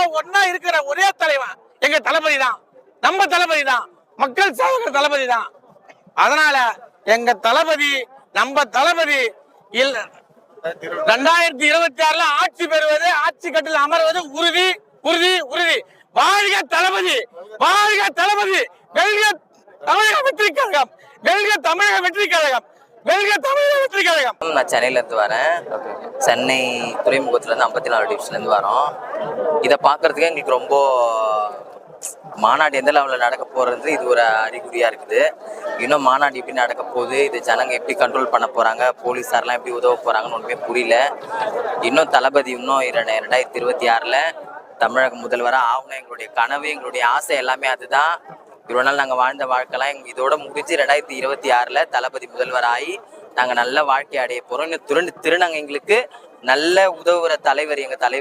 எல்லாம் ஒன்னா இருக்கிற ஒரே தலைவன் எங்க தளபதி தான். நம்ம தளபதி தான், மக்கள் சேவகர் தளபதி தான். அதனால எங்க தளபதி, நம்ம தளபதி 2026 ஆட்சி பெறுவது, ஆட்சி கட்டில் அமர்வது உறுதி உறுதி உறுதி. வாழ்க தளபதி, வாழ்க தளபதி, வெல்க தமிழக வெற்றி கழகம், வெல்க தமிழக வெற்றி கழகம், வெல்க தமிழக வெற்றி கழகம். நான் சென்னையில இருந்து வரேன். சென்னை துறைமுகத்துல இருந்து 54 டிவிஷன்ல இருந்து வரோம். இதை பாக்குறதுக்கு எங்களுக்கு ரொம்ப மாநாடு எந்த லெவலில் நடக்க போகிறது இது ஒரு அறிகுறியாக இருக்குது. இன்னும் மாநாடு எப்படி நடக்க போகுது, இது ஜனங்க எப்படி கண்ட்ரோல் பண்ண போகிறாங்க, போலீஸார்லாம் எப்படி உதவ போகிறாங்கன்னு ஒன்றுமே புரியல. இன்னும் தளபதி இன்னும் 2026 தமிழக முதல்வராக ஆகணும் எங்களுடைய கனவு, எங்களுடைய ஆசை எல்லாமே அதுதான். இவ்வளோ நாள் நாங்கள் வாழ்ந்த வாழ்க்கைலாம் இதோட முடிஞ்சு 2026 தளபதி முதல்வராகி நாங்கள் நல்ல வாழ்க்கை அடைய போகிறோம். இன்னும் திருநாங்கள் எங்களுக்கு நல்ல உதவுகிற தலைவர் எங்கள் தலைவர்